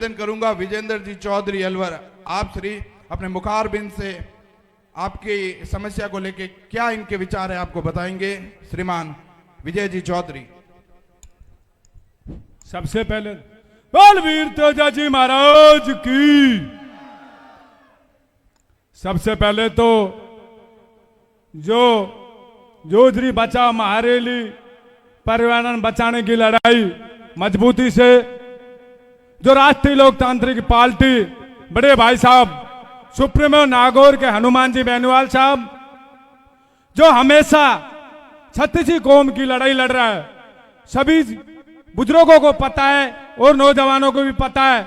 निवेदन करूंगा विजेंद्र जी चौधरी अलवर, आप श्री अपने मुखारबिंद से आपकी समस्या को लेके क्या इनके विचार है आपको बताएंगे। श्रीमान विजय जी चौधरी। सबसे पहले बलवीर तेजा जी महाराज की। सबसे पहले तो जो जोधरी बचाओ महारेली पर्यावरण बचाने की लड़ाई मजबूती से जो राष्ट्रीय लोकतांत्रिक पार्टी बड़े भाई साहब सुप्रीमो नागौर के हनुमान जी बेनीवाल साहब जो हमेशा छत्तीसी कौम की लड़ाई लड़ रहा है, सभी बुजुर्गों को पता है और नौजवानों को भी पता है।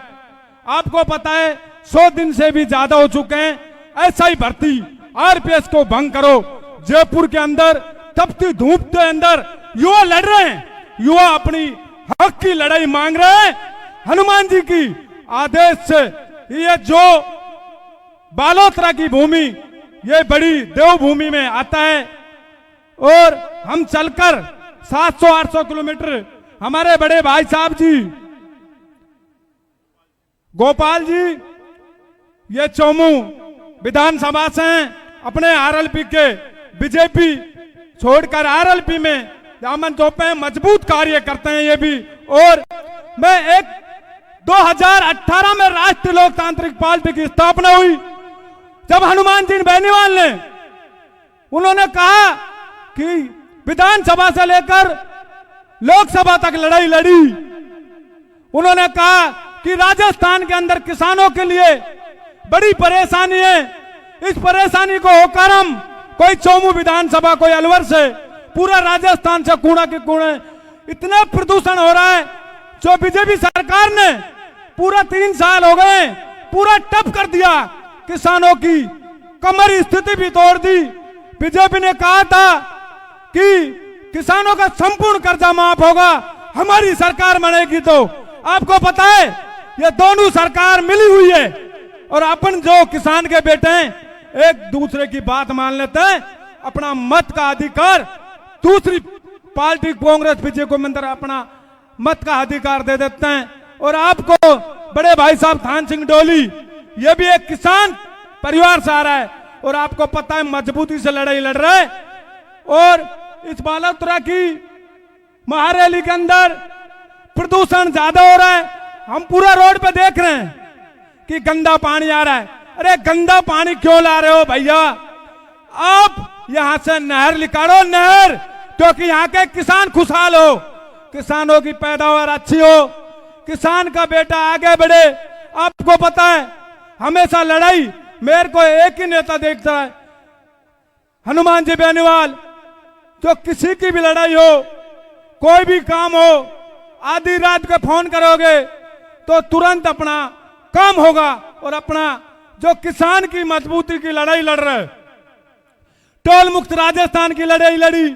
आपको पता है 100 दिन से भी ज्यादा हो चुके हैं। ऐसा ही भर्ती आरपीएस को भंग करो। जयपुर के अंदर तपती धूप के अंदर युवा लड़ रहे हैं, युवा अपनी हक की लड़ाई मांग रहे हैं। हनुमान जी की आदेश से ये जो बालोतरा की भूमि ये बड़ी देवभूमि में आता है और हम चलकर 700-800 किलोमीटर हमारे बड़े भाई साहब जी गोपाल जी ये चौमू विधानसभा से हैं, अपने आरएलपी के बीजेपी छोड़कर आरएलपी में दामन थोपे मजबूत कार्य करते हैं ये भी। और मैं 2018 में राष्ट्रीय लोकतांत्रिक पार्टी की स्थापना हुई जब हनुमान जी बेनीवाल ने उन्होंने कहा कि विधानसभा से लेकर लोकसभा तक लड़ाई लड़ी। उन्होंने कहा कि राजस्थान के अंदर किसानों के लिए बड़ी परेशानी है, इस परेशानी को होकर हम कोई चौमू विधानसभा कोई अलवर से पूरा राजस्थान से कूड़ा के कूड़े इतना प्रदूषण हो रहा है। जो बीजेपी सरकार ने पूरा 3 साल हो गए पूरा टप कर दिया, किसानों की कमर स्थिति भी तोड़ दी। बीजेपी ने कहा था कि किसानों का संपूर्ण कर्जा माफ होगा हमारी सरकार बनेगी। तो आपको पता है ये दोनों सरकार मिली हुई है और अपन जो किसान के बेटे हैं एक दूसरे की बात मान लेते हैं, अपना मत का अधिकार दूसरी पार्टी कांग्रेस बीजेपी को मंदिर अपना मत का अधिकार दे देते हैं। और आपको बड़े भाई साहब थान सिंह डोली ये भी एक किसान परिवार से आ रहा है और आपको पता है मजबूती से लड़ाई लड़ रहा है। और इस बालोतरा की महारैली के अंदर प्रदूषण ज्यादा हो रहा है। हम पूरा रोड पे देख रहे हैं कि गंदा पानी आ रहा है। अरे गंदा पानी क्यों ला रहे हो भैया, आप यहां से नहर निकालो, नहर, क्योंकि यहाँ के किसान खुशहाल हो, किसानों की पैदावार अच्छी हो, किसान का बेटा आगे बढ़े। आपको पता है हमेशा लड़ाई मेरे को एक ही नेता देखता है, हनुमान जी बेनीवाल। जो किसी की भी लड़ाई हो, कोई भी काम हो, आधी रात को फोन करोगे तो तुरंत अपना काम होगा। और अपना जो किसान की मजबूती की लड़ाई लड़ रहे, टोल मुक्त राजस्थान की लड़ाई लड़ी,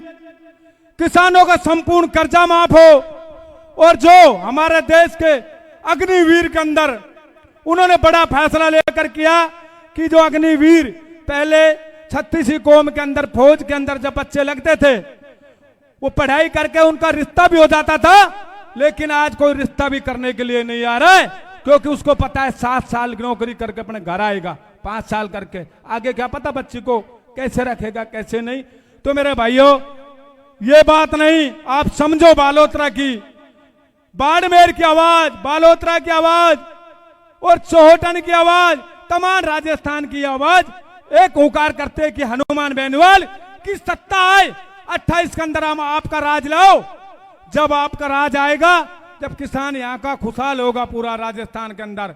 किसानों का संपूर्ण कर्जा माफ हो। और जो हमारे देश के अग्निवीर के अंदर उन्होंने बड़ा फैसला लेकर किया कि जो अग्निवीर पहले छत्तीसी कौम के अंदर फौज के अंदर जब बच्चे लगते थे वो पढ़ाई करके उनका रिश्ता भी हो जाता था, लेकिन आज कोई रिश्ता भी करने के लिए नहीं आ रहा है, क्योंकि उसको पता है 7 साल की नौकरी करके अपने घर आएगा, 5 साल करके आगे क्या पता बच्ची को कैसे रखेगा कैसे नहीं। तो मेरे भाइयों ये बात नहीं, आप समझो बालोतरा की, बाड़मेर की आवाज, बालोतरा की आवाज और चौहटन की आवाज, तमाम राजस्थान की आवाज एक हुंकार करते कि हनुमान बेनीवाल की सत्ता आए। 28 के अंदर हम आपका राज लाओ। जब आपका राज आएगा, जब किसान यहाँ का खुशहाल होगा पूरा राजस्थान के अंदर।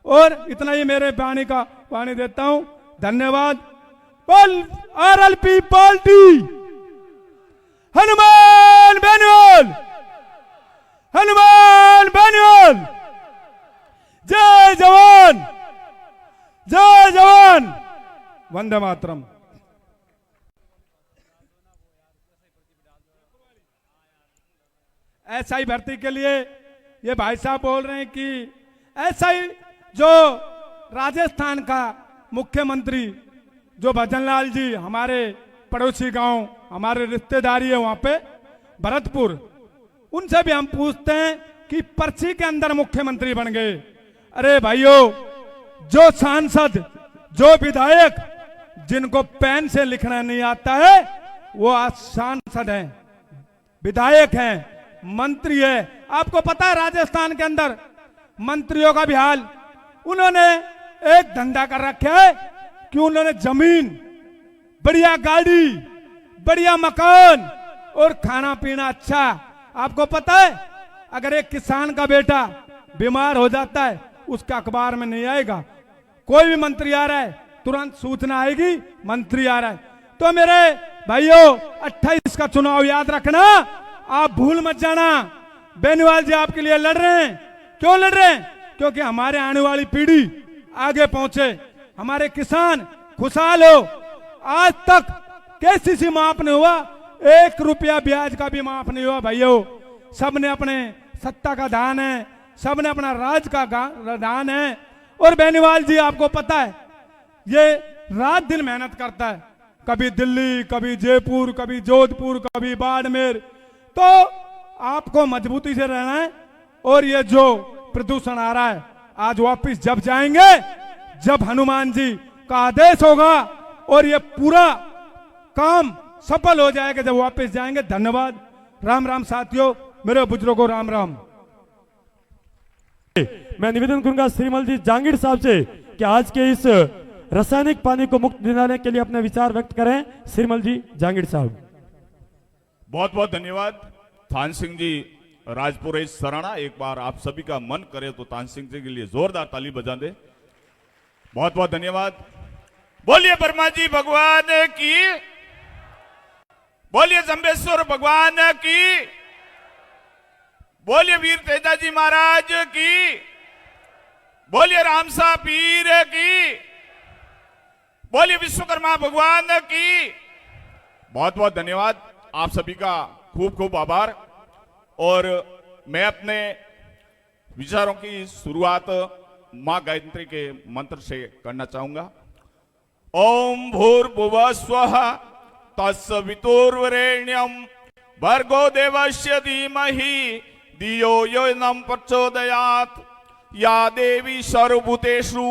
और इतना ही मेरे वाणी देता हूं, धन्यवाद। बोल आरएलपी पार्टी, हनुमान बेनीवाल, हनुमान बेनीवाल, जय जवान, जय जवान, वंदे मातरम। ऐसा ही भर्ती के लिए ये भाई साहब बोल रहे हैं कि ऐसा ही जो राजस्थान का मुख्यमंत्री जो भजनलाल जी हमारे पड़ोसी गांव हमारे रिश्तेदारी है वहां पे भरतपुर, उनसे भी हम पूछते हैं कि पर्ची के अंदर मुख्यमंत्री बन गए, अरे भाइयों, जो सांसद, जो विधायक जिनको पेन से लिखना नहीं आता है वो आज सांसद हैं, विधायक हैं, मंत्री है। आपको पता है राजस्थान के अंदर मंत्रियों का भी हाल, उन्होंने एक धंधा कर रखा है कि उन्होंने जमीन, बढ़िया गाड़ी, बढ़िया मकान और खाना पीना अच्छा। आपको पता है अगर एक किसान का बेटा बीमार हो जाता है उसका अखबार में नहीं आएगा, कोई भी मंत्री आ रहा है तुरंत सूचना आएगी मंत्री आ रहा है। तो मेरे भाइयों 28 का चुनाव याद रखना, आप भूल मत जाना। बेनीवाल जी आपके लिए लड़ रहे हैं। क्यों लड़ रहे हैं? क्योंकि हमारे आने वाली पीढ़ी आगे पहुंचे, हमारे किसान खुशहाल हो। आज तक केसीसी माफ नहीं हुआ, 1 रुपया ब्याज का भी माफ नहीं हुआ भाइयों। सबने अपने सत्ता का दान है, सबने अपना राज का दान है। और बेनीवाल जी आपको पता है ये रात दिन मेहनत करता है, कभी दिल्ली, कभी जयपुर, कभी जोधपुर, कभी बाड़मेर। तो आपको मजबूती से रहना है। और ये जो प्रदूषण आ रहा है, आज वापिस जब जाएंगे जब हनुमान जी का आदेश होगा और ये पूरा काम सफल हो जाएगा, जब वापस जाएंगे। धन्यवाद। राम राम साथियों, मेरे बुजुर्गों राम राम। मैं निवेदन करूंगा श्रीमल जी जहांगीर साहब से कि आज के इस रासायनिक पानी को मुक्त दिलाने के लिए अपने विचार व्यक्त करें। श्रीमल जी जहांगीर साहब। बहुत बहुत धन्यवाद थान सिंह जी राजपुर सराणा। एक बार आप सभी का मन करे तो थान सिंह जी के लिए जोरदार ताली बजा दे। बहुत बहुत धन्यवाद। बोलिए ब्रह्मा जी भगवान की, बोलिए जम्बेश्वर भगवान की, बोलिए वीर तेजाजी महाराज की, बोलिए रामसा पीर की, बोलिए विश्वकर्मा भगवान की। बहुत बहुत धन्यवाद। आप सभी का खूब खूब आभार। और मैं अपने विचारों की शुरुआत मां गायत्री के मंत्र से करना चाहूंगा। ओम भूर्भुवः स्वः तत्सवितुर्वरेण्यं भर्गो देवस्य धीमहि धियो यो न प्रचोदयात्। या देवी सर्वभूतेषु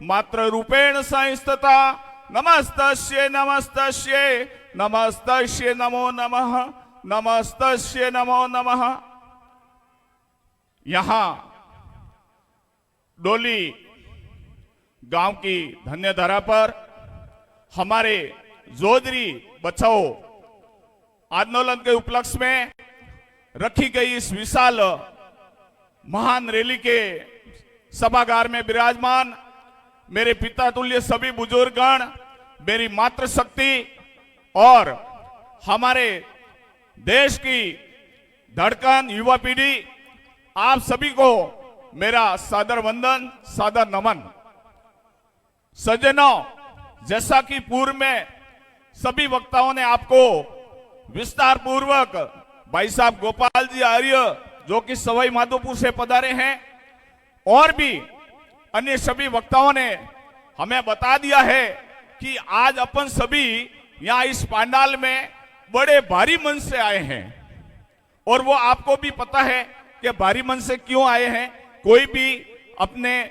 मात्र रूपेण संस्थिता नमस्तस्यै नमस्तस्यै नमस्तस्यै नमो नमः नमस्तस्यै नमो नमः। यहां डोली गांव की धन्य धरा पर हमारे जोधरी बचाओ आंदोलन के उपलक्ष्य में रखी गई इस विशाल महान रैली के सभागार में विराजमान मेरे पिता तुल्य सभी बुजुर्गगण, मेरी मातृशक्ति और हमारे देश की धड़कन युवा पीढ़ी, आप सभी को मेरा सादर वंदन, सादर नमन। सज्जनों, जैसा कि पूर्व में सभी वक्ताओं ने आपको विस्तार पूर्वक, भाई साहब गोपाल जी आर्य जो कि सवाई माधोपुर से पधारे हैं, और भी अन्य सभी वक्ताओं ने हमें बता दिया है कि आज अपन सभी यहां इस पंडाल में बड़े भारी मन से आए हैं। और वो आपको भी पता है कि भारी मन से क्यों आए हैं। कोई भी अपने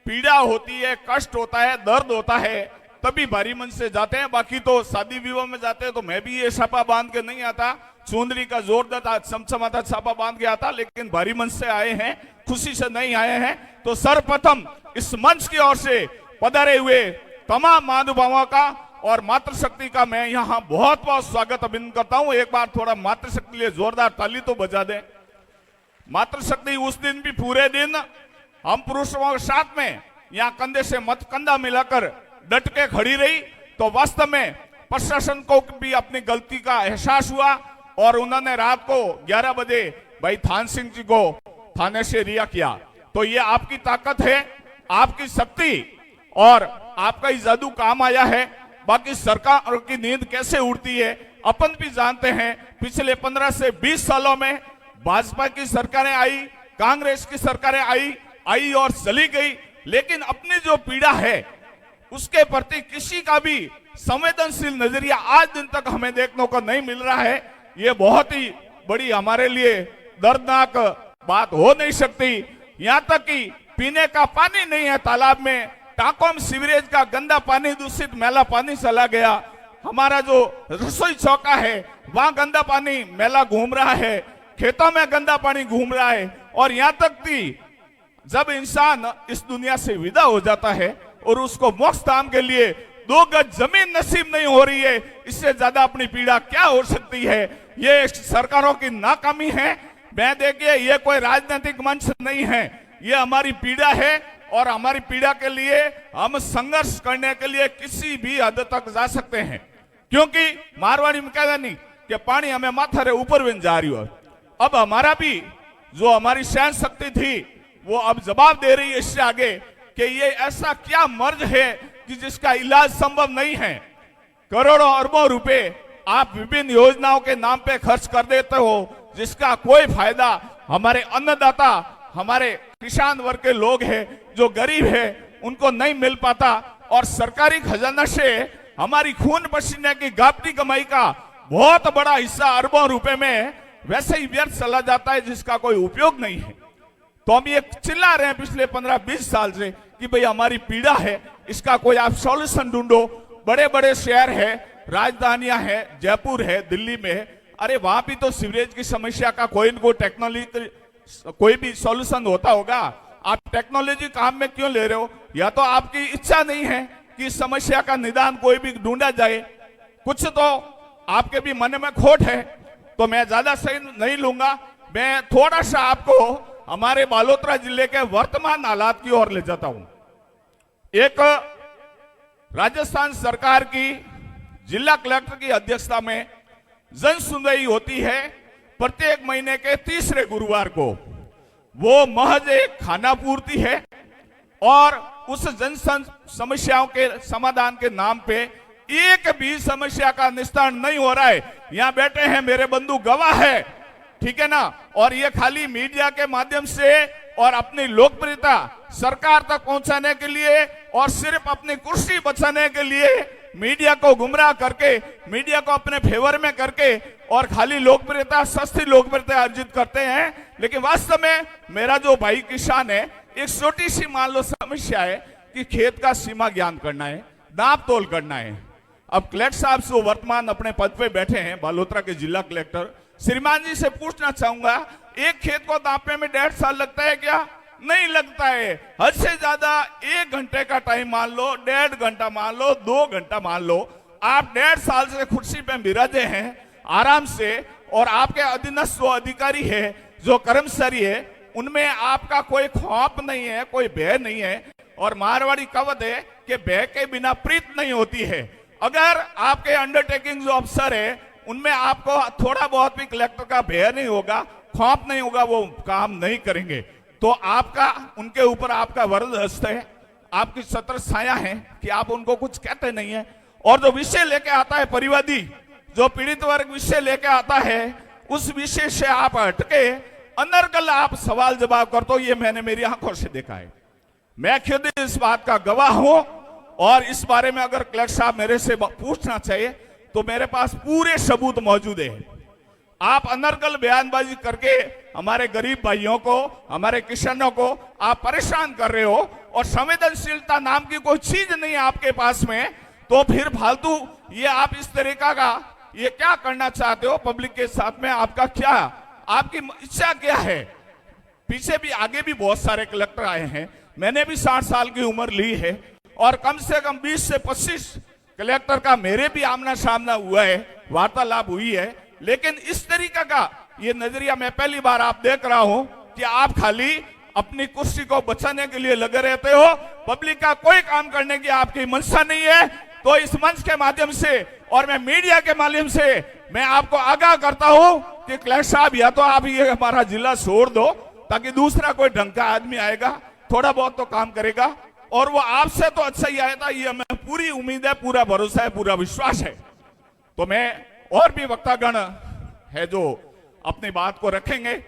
पीड़ा होती है, कष्ट होता है, दर्द होता है, तभी भारी मन से जाते हैं। बाकी तो शादी विवाह में जाते हैं तो मैं भी ये छापा बांध के नहीं आता, चुंदरी का जोरदार चमचमाता छापा बांध के आता, लेकिन भारी मन से आए हैं, खुशी से नहीं आए हैं। तो सर्वप्रथम इस मंच की ओर से पधारे हुए तमाम महानुभावों का और मातृशक्ति का मैं यहां बहुत बहुत स्वागत अभिनंदन करता हूं। एक बार थोड़ा मातृशक्ति लिए जोरदार ताली तो बजा दें। मातृशक्ति उस दिन भी पूरे दिन हम पुरुषों के साथ में यहाँ कंधे से मत कंधा मिलाकर डट के खड़ी रही। तो वास्तव में प्रशासन को भी अपनी गलती का एहसास हुआ और उन्होंने रात को 11 बजे भाई थान सिंह जी को थाने से रिहा किया। तो ये आपकी ताकत है, आपकी शक्ति और आपका ही जादू काम आया है। बाकी सरकार की नींद कैसे उड़ती है अपन भी जानते हैं। पिछले 15 से 20 सालों में भाजपा की सरकारें आई, कांग्रेस की सरकारें आई और चली गई, लेकिन अपनी जो पीड़ा है उसके प्रति किसी का भी संवेदनशील नजरिया आज दिन तक हमें देखने को नहीं मिल रहा है। ये बहुत ही बड़ी हमारे लिए दर्दनाक बात हो नहीं सकती। यहाँ तक कि पीने का पानी नहीं है तालाब में, टांकों में सीवरेज का गंदा पानी, दूषित मैला पानी चला गया। हमारा जो रसोई चौका है वहां गंदा पानी मैला घूम रहा है, खेतों में गंदा पानी घूम रहा है, और यहां तक कि जब इंसान इस दुनिया से विदा हो जाता है और उसको मोक्ष धाम के लिए 2 गज जमीन नसीब नहीं हो रही है, इससे ज्यादा अपनी पीड़ा क्या हो सकती है। ये सरकारों की नाकामी है। मैं देखिए, ये कोई राजनीतिक मंच नहीं है, ये हमारी पीड़ा है, और हमारी पीड़ा के लिए हम संघर्ष करने के लिए किसी भी हद तक जा सकते हैं, क्योंकि मारवाड़ी में कहता नहीं कि पानी हमें माथा रे ऊपर बन जा रही हो। अब हमारा भी जो हमारी सहन शक्ति थी वो अब जवाब दे रही है इससे आगे कि ये ऐसा क्या मर्ज है कि जिसका इलाज संभव नहीं है। करोड़ों अरबों रुपए आप विभिन्न योजनाओं के नाम पे खर्च कर देते हो, जिसका कोई फायदा हमारे अन्नदाता, हमारे किसान वर्ग के लोग हैं जो गरीब है, उनको नहीं मिल पाता, और सरकारी खजाना से हमारी खून पसीने की गापटी कमाई का बहुत बड़ा हिस्सा अरबों रुपए में वैसे ही व्यर्थ चला जाता है, जिसका कोई उपयोग नहीं है। तो हम ये चिल्ला रहे हैं पिछले 15-20 साल से कि भाई हमारी पीड़ा है, इसका कोई आप सॉल्यूशन ढूंढो। बड़े बड़े शहर है, राजधानियां है, जयपुर है, दिल्ली में है, अरे वहां भी तो सीवरेज की समस्या का कोई न कोई टेक्नोलॉजी, कोई भी सॉल्यूशन होता होगा। आप टेक्नोलॉजी काम में क्यों ले रहे हो? या तो आपकी इच्छा नहीं है कि समस्या का निदान कोई भी ढूंढा जाए, कुछ तो आपके भी मन में खोट है। तो मैं ज्यादा सही नहीं लूंगा, मैं थोड़ा सा आपको हमारे बालोतरा जिले के वर्तमान हालात की ओर ले जाता हूं। एक राजस्थान सरकार की जिला कलेक्टर की अध्यक्षता में जन सुनवाई होती है प्रत्येक महीने के तीसरे गुरुवार को। वो महज एक खाना पूर्ति है, और उस जन समस्याओं के समाधान के नाम पे एक भी समस्या का निस्तारण नहीं हो रहा है। यहां बैठे हैं मेरे बंधु, गवाह है, ठीक है ना। और ये खाली मीडिया के माध्यम से और अपनी लोकप्रियता सरकार तक पहुंचाने के लिए और सिर्फ अपनी कुर्सी बचाने के लिए मीडिया को गुमराह करके, मीडिया को अपने फेवर में करके और खाली लोकप्रियता, सस्ती लोकप्रियता अर्जित करते हैं। लेकिन वास्तव में मेरा जो भाई किसान है, एक छोटी सी मान लो समस्या है कि खेत का सीमा ज्ञान करना है, नाप तोल करना है। अब कलेक्टर साहब जो वर्तमान अपने पद पे बैठे हैं, बालोतरा के जिला कलेक्टर, श्रीमान जी से पूछना चाहूंगा, एक खेत को नापने में 1.5 साल लगता है क्या? नहीं लगता है। हद से ज्यादा 1 घंटे का टाइम मान लो, 1.5 घंटा मान लो, 2 घंटा मान लो। आप 1.5 साल से कुर्सी पे बिराजे हैं आराम से, और आपके अधीनस्थ जो अधिकारी है, जो कर्मचारी है, उनमें आपका कोई खौफ नहीं है, कोई भय नहीं है। और मारवाड़ी कहावत है कि भय के बिना प्रीत नहीं होती है। अगर आपके अंडरटेकिंग जो अफसर है उनमें आपको थोड़ा बहुत भी कलेक्टर का भय नहीं होगा, खौफ नहीं होगा, वो काम नहीं करेंगे। तो आपका उनके ऊपर आपका वरद हस्त है, आपकी छत्र छाया है कि आप उनको कुछ कहते नहीं है। और जो विषय लेके आता है परिवादी, जो पीड़ित वर्ग विषय लेके आता है, उस विषय से आप हटके अनर्गल आप सवाल जवाब कर दो। ये मैंने मेरी आंखों से देखा है, मैं खुद इस बात का गवाह हूं। और इस बारे में अगर कलेक्टर साहब मेरे से पूछना चाहिए तो मेरे पास पूरे सबूत मौजूद है। आप अनर्गल बयानबाजी करके हमारे गरीब भाइयों को, हमारे किसानों को आप परेशान कर रहे हो, और संवेदनशीलता नाम की कोई चीज नहीं है आपके पास में। तो फिर फालतू ये आप इस तरीका का ये क्या करना चाहते हो पब्लिक के साथ में? आपका क्या, आपकी इच्छा क्या है? पीछे भी आगे भी बहुत सारे कलेक्टर आए हैं, मैंने भी 60 साल की उम्र ली है, और कम से कम 20 से 25 कलेक्टर का मेरे भी आमना सामना हुआ है, वार्तालाप हुई है। लेकिन इस तरीके का ये नजरिया मैं पहली बार आप देख रहा हूं कि आप खाली अपनी कुर्सी को बचाने के लिए लगे रहते हो, पब्लिक का कोई काम करने की आपकी मंशा नहीं है। तो इस मंच के माध्यम से और मैं मीडिया के माध्यम से मैं आपको आगाह करता हूं कि कलेक्टर साहब, या तो आप ये हमारा जिला छोड़ दो, ताकि दूसरा कोई ढंग का आदमी आएगा, थोड़ा बहुत तो काम करेगा, और वो आपसे तो अच्छा ही आएगा, ये हमें पूरी उम्मीद है, पूरा भरोसा है, पूरा विश्वास है। तो मैं और भी वक्तागण है जो अपनी बात को रखेंगे,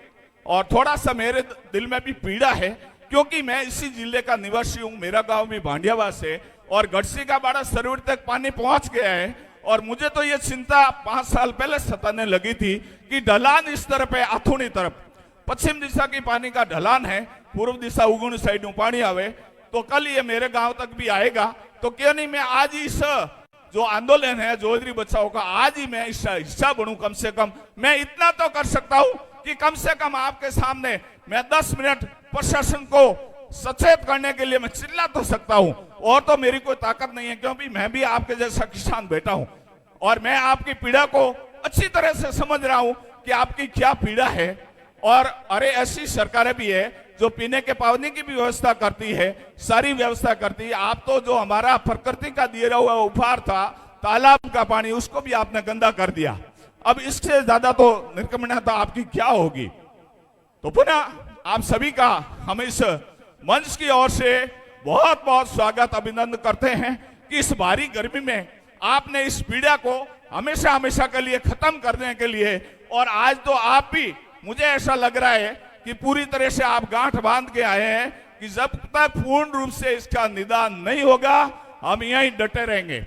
और थोड़ा सा मेरे दिल में भी पीड़ा है, क्योंकि मैं इसी जिले का निवासी हूं, मेरा गांव भी भांडियावास है, और गढ़सी का बाड़ा सरोवर तक पानी पहुंच गया है। और मुझे तो ये चिंता 5 साल पहले सताने लगी थी कि ढलान इस तरफ है, अथुनी तरफ पश्चिम दिशा की पानी का ढलान है, पूर्व दिशा उगुण साइड नु पानी आवे तो कल ये मेरे गांव तक भी आएगा। तो क्यों नहीं मैं आज इस जो आंदोलन है जोधरी बचाओ का आज ही मैं इसका हिस्सा बनूं। कम से कम मैं इतना तो कर सकता हूं कि कम से कम आपके सामने मैं 10 मिनट प्रशासन को सचेत करने के लिए मैं चिल्ला तो सकता हूं, और तो मेरी कोई ताकत नहीं है, क्योंकि मैं भी आपके जैसा किसान बेटा हूं और मैं आपकी पीड़ा को अच्छी तरह से समझ रहा हूं कि आपकी क्या पीड़ा है। और अरे ऐसी सरकारें भी है जो पीने के पानी की भी व्यवस्था करती है, सारी व्यवस्था करती है। आप तो जो हमारा प्रकृति का दिया हुआ उपहार था तालाब का पानी, उसको भी आपने गंदा कर दिया। अब इससे ज्यादा तो निर्कमणता आपकी क्या होगी। तो पुनः आप सभी का हम इस मंच की ओर से बहुत बहुत स्वागत अभिनंदन करते हैं कि इस भारी गर्मी में आपने इस पीड़ा को हमेशा हमेशा के लिए खत्म करने के लिए, और आज तो आप भी मुझे ऐसा लग रहा है कि पूरी तरह से आप गांठ बांध के आए हैं कि जब तक पूर्ण रूप से इसका निदान नहीं होगा हम यहीं डटे रहेंगे।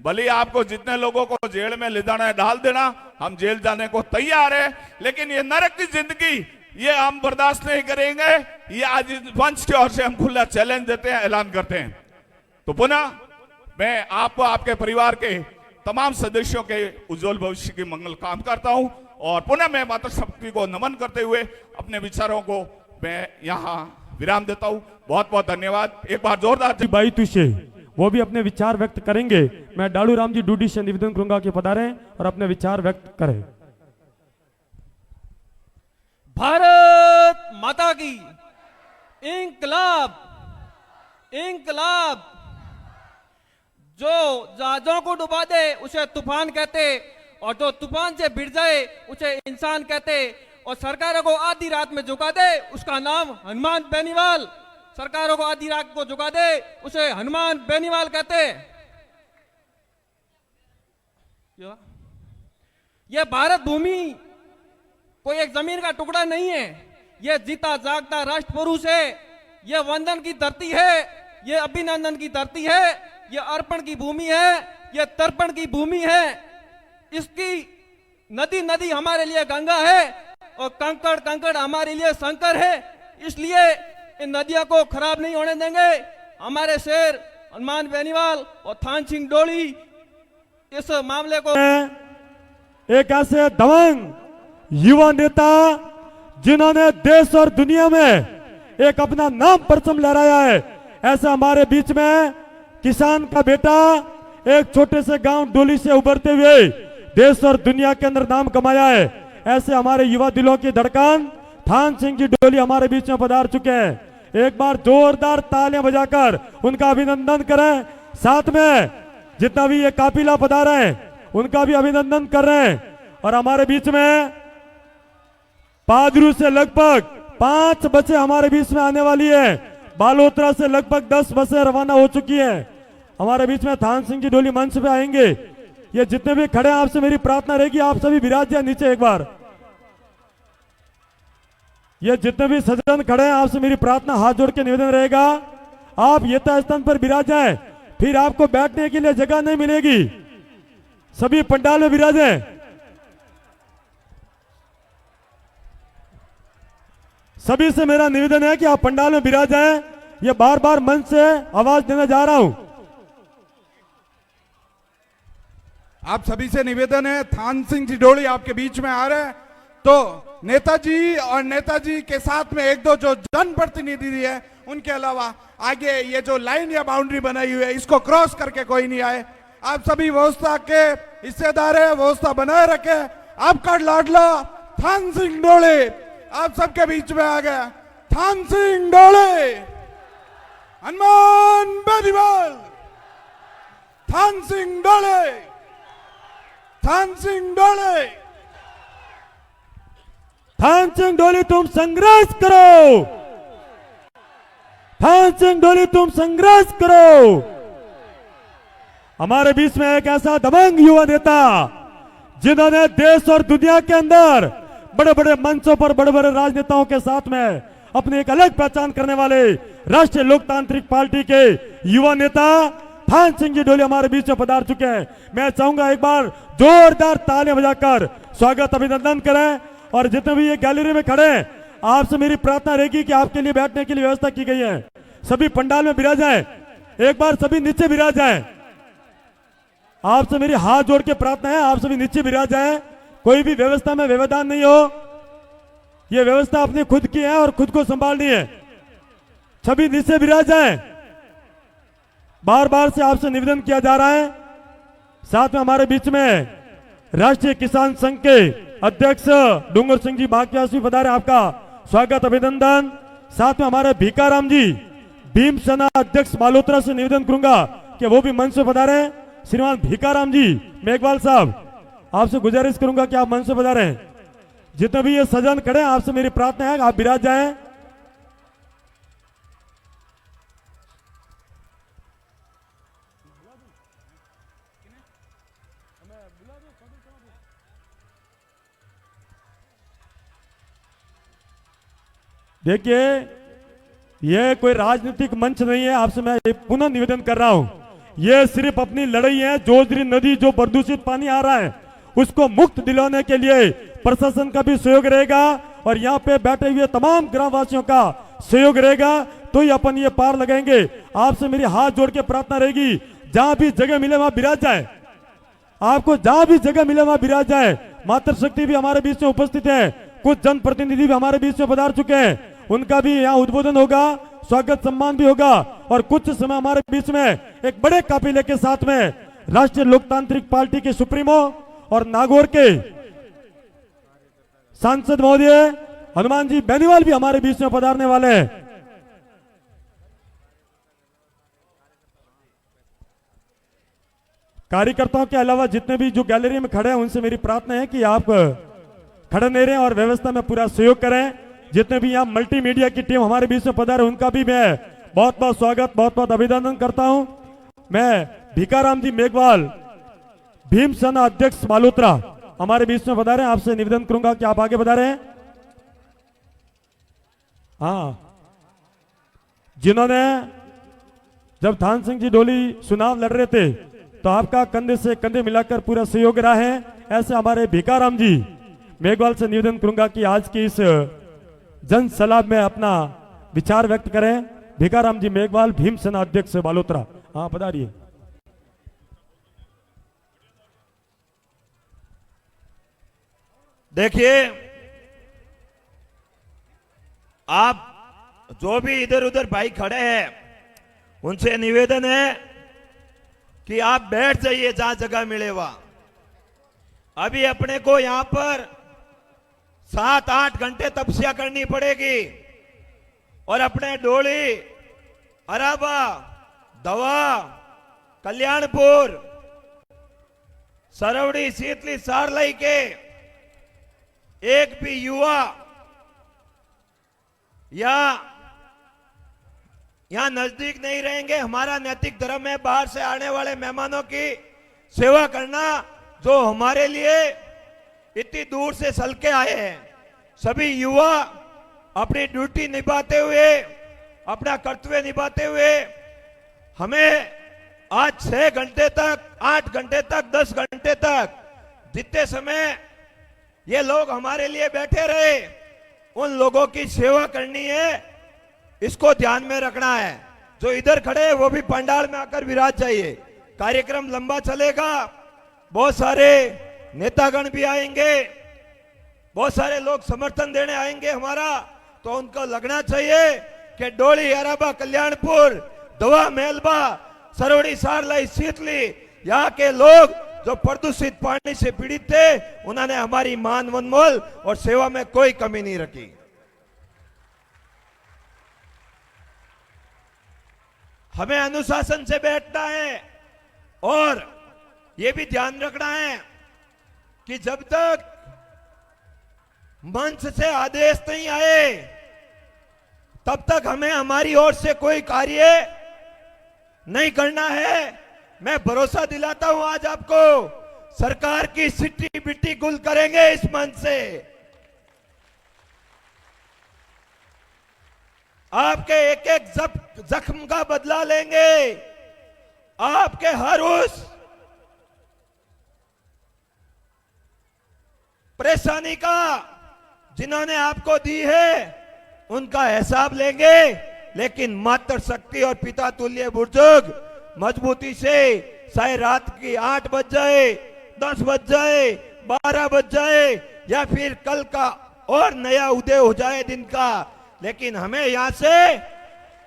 भले आपको जितने लोगों को जेल में ले जाना है डाल देना, हम जेल जाने को तैयार है, लेकिन ये नरक की जिंदगी ये हम बर्दाश्त नहीं करेंगे। ये आज मंच की ओर से हम खुला चैलेंज देते हैं, ऐलान करते हैं। तो पुनः मैं आपको आपके परिवार के तमाम सदस्यों के उज्जवल भविष्य की मंगल काम करता हूं, और पुनः मैं मातृशक्ति को नमन करते हुए अपने विचारों को मैं यहाँ विराम देता हूं। बहुत बहुत धन्यवाद। एक बार जोरदार भाई तुझे वो भी अपने विचार व्यक्त करेंगे। मैं डालू राम जी डूडी से निवेदन करूंगा कि पधारें और अपने विचार व्यक्त करें। भारत माता की इंकलाब इंकलाब। जो जहाजों को डुबा दे उसे तूफान कहते, और जो तूफान से भिड़ जाए उसे इंसान कहते, और सरकारों को आधी रात में झुका दे उसका नाम हनुमान बेनीवाल। सरकारों को आधी रात को झुका दे उसे हनुमान बेनीवाल कहते। यह भारत भूमि कोई एक जमीन का टुकड़ा नहीं है, यह जीता जागता राष्ट्र पुरुष है। यह वंदन की धरती है, यह अभिनंदन की धरती है, यह अर्पण की भूमि है, यह तर्पण की भूमि है। इसकी नदी नदी हमारे लिए गंगा है और कंकड़ कंकड़ हमारे लिए शंकर है। इसलिए इन नदियों को खराब नहीं होने देंगे। हमारे शेर हनुमान बेनीवाल और थान सिंह डोली इस मामले को एक ऐसे दबंग युवा नेता जिन्होंने देश और दुनिया में एक अपना नाम परचम लहराया है, ऐसा हमारे बीच में किसान का बेटा एक छोटे से गांव डोली से उभरते हुए देश और दुनिया के अंदर नाम कमाया है। ऐसे हमारे युवा दिलों की धड़कन थान सिंह जी डोली हमारे बीच में पधार चुके हैं। एक बार जोरदार तालियां बजाकर उनका अभिनंदन करें। साथ में जितना भी ये काफिला पधारा है उनका भी अभिनंदन कर रहे हैं। और हमारे बीच में पादरू से लगभग 5 बसें हमारे बीच में आने वाली है। बालोतरा से लगभग 10 बसें रवाना हो चुकी है। हमारे बीच में थान सिंह जी डोली मंच पे आएंगे। ये जितने भी खड़े हैं आपसे मेरी प्रार्थना रहेगी आप सभी विराज जाए नीचे एक बार। ये जितने भी सज्जन खड़े हैं आपसे मेरी प्रार्थना हाथ जोड़ के निवेदन रहेगा आप यथास्थान पर विराज जाए, फिर आपको बैठने के लिए जगह नहीं मिलेगी। सभी पंडाल में विराजे। सभी से मेरा निवेदन है कि आप पंडाल में विराज जाए। ये बार बार मंच से आवाज देने जा रहा हूं। आप सभी से निवेदन है, थान सिंह जी डोली आपके बीच में आ रहे हैं, तो नेताजी और नेताजी के साथ में 1-2 जो जनप्रतिनिधि है उनके अलावा आगे ये जो लाइन या बाउंड्री बनाई हुई है इसको क्रॉस करके कोई नहीं आए। आप सभी व्यवस्था के हिस्सेदार है, व्यवस्था बनाए रखे। आपका लाडला थान सिंह डोली आप सबके बीच में आ गया। थान सिंह डोली, हनुमान बेनीवाल, थान सिंह डोली, थान सिंह डोली। थान सिंह डोली तुम संघर्ष करो, थान सिंह डोली तुम संघर्ष करो। हमारे बीच में एक ऐसा दबंग युवा नेता जिन्होंने देश और दुनिया के अंदर बड़े बड़े मंचों पर बड़े बड़े राजनेताओं के साथ में अपनी एक अलग पहचान करने वाले राष्ट्रीय लोकतांत्रिक पार्टी के युवा नेता थान सिंह जी डोली हमारे बीच में पधार चुके हैं। मैं चाहूंगा एक बार जोरदार तालियां बजाकर स्वागत अभिनंदन करें। और जितने भी ये गैलरी में खड़े हैं आपसे मेरी प्रार्थना रहेगी कि आपके लिए बैठने के लिए व्यवस्था की गई है। सभी पंडाल में विराज जाए, एक बार सभी नीचे विराज जाए। आपसे मेरी हाथ जोड़ के प्रार्थना है, आप सभी नीचे विराज जाए। कोई भी व्यवस्था में व्यवधान नहीं हो। यह व्यवस्था अपनी खुद की है और खुद को संभालनी है। सभी नीचे विराज जाए। बार बार से आपसे निवेदन किया जा रहा है। साथ में हमारे बीच में राष्ट्रीय किसान संघ के अध्यक्ष डूंगर सिंह जी बाकियास भी पधारे, आपका स्वागत अभिनंदन। साथ में हमारे भीकाराम जी भीम सेना अध्यक्ष बालोतरा से निवेदन करूंगा कि वो भी मंच से पधारे। श्रीमान भीकाराम जी मेघवाल साहब, आपसे गुजारिश करूंगा कि आप मंच से पधारे। जितने भी ये सज्जन खड़े हैं, आपसे मेरी प्रार्थना है आप विराज जाएं। देखिए, यह कोई राजनीतिक मंच नहीं है। आपसे मैं पुनः निवेदन कर रहा हूं, यह सिर्फ अपनी लड़ाई है। जोजरी नदी जो प्रदूषित पानी आ रहा है उसको मुक्त दिलाने के लिए प्रशासन का भी सहयोग रहेगा और यहाँ पे बैठे हुए तमाम ग्रामवासियों का सहयोग रहेगा, तो ही अपन ये पार लगाएंगे। आपसे मेरी हाथ जोड़ के प्रार्थना रहेगी, जहां भी जगह मिले वहां विराज जाए। आपको जहां भी जगह मिले वहां विराज जाए। मातृशक्ति भी हमारे बीच में उपस्थित है, कुछ जनप्रतिनिधि भी हमारे बीच में पधार चुके हैं, उनका भी यहाँ उद्बोधन होगा, स्वागत सम्मान भी होगा। और कुछ समय हमारे बीच में एक बड़े काफिले के साथ में राष्ट्रीय लोकतांत्रिक पार्टी के सुप्रीमो और नागौर के सांसद महोदय हनुमान जी बेनीवाल भी हमारे बीच में पधारने वाले हैं। कार्यकर्ताओं के अलावा जितने भी जो गैलरी में खड़े हैं उनसे मेरी प्रार्थना है कि आप खड़े नहीं रहें और व्यवस्था में पूरा सहयोग करें। जितने भी यहाँ मल्टीमीडिया की टीम हमारे बीच में पधारे उनका भी मैं बहुत बहुत स्वागत, बहुत बहुत अभिनंदन करता हूं। मैं भीकाराम जी मेघवाल भीम सेना अध्यक्ष बालोतरा हमारे बीच में पधारे, आपसे निवेदन करूंगा कि आप आगे पधारे। हाँ, जिन्होंने जब थान सिंह जी डोली चुनाव लड़ रहे थे तो आपका कंधे से कंधे मिलाकर पूरा सहयोग रहा है, ऐसे हमारे भीकाराम जी मेघवाल से निवेदन करूंगा कि आज की इस जन सलाह में अपना विचार व्यक्त करें। भीकाराम जी मेघवाल भीम सेना अध्यक्ष बालोतरा, हाँ पधारिए। देखिए, आप जो भी इधर उधर भाई खड़े हैं उनसे निवेदन है कि आप बैठ जाइए जहां जगह मिले वहां। अभी अपने को यहां पर 7-8 घंटे तपस्या करनी पड़ेगी और अपने डोली, अराबा, दवा, कल्याणपुर, सरवड़ी, सीतली, सारलाई के एक भी युवा या यहां नजदीक नहीं रहेंगे। हमारा नैतिक धर्म है बाहर से आने वाले मेहमानों की सेवा करना, जो हमारे लिए इतनी दूर से चल के आए हैं। सभी युवा अपनी ड्यूटी निभाते हुए, अपना कर्तव्य निभाते हुए हमें आज 6 घंटे तक, 8 घंटे तक, 10 घंटे तक जितने समय ये लोग हमारे लिए बैठे रहे, उन लोगों की सेवा करनी है, इसको ध्यान में रखना है। जो इधर खड़े हैं वो भी पंडाल में आकर विराज जाइए। कार्यक्रम लंबा चलेगा, बहुत सारे नेतागण भी आएंगे, बहुत सारे लोग समर्थन देने आएंगे हमारा, तो उनको लगना चाहिए कि डोली, अराबा, कल्याणपुर, दवा, मेलबा, सरवड़ी, सारलाई, सीतली, यहाँ के लोग जो प्रदूषित पानी से पीड़ित थे, उन्होंने हमारी मान, वनमोल और सेवा में कोई कमी नहीं रखी। हमें अनुशासन से बैठना है और यह भी ध्यान रखना है कि जब तक मंच से आदेश नहीं आए तब तक हमें हमारी ओर से कोई कार्य नहीं करना है। मैं भरोसा दिलाता हूं आज आपको, सरकार की सिट्टी बिट्टी गुल करेंगे इस मंच से। आपके एक एक जख्म का बदला लेंगे, आपके हर उस परेशानी का जिन्होंने आपको दी है उनका हिसाब लेंगे, लेकिन मातृशक्ति और पिता तुल्य बुजुर्ग मजबूती से, चाहे रात की 8 बज जाए, 10 बज जाए, 12 बज जाए, या फिर कल का और नया उदय हो जाए दिन का, लेकिन हमें यहां से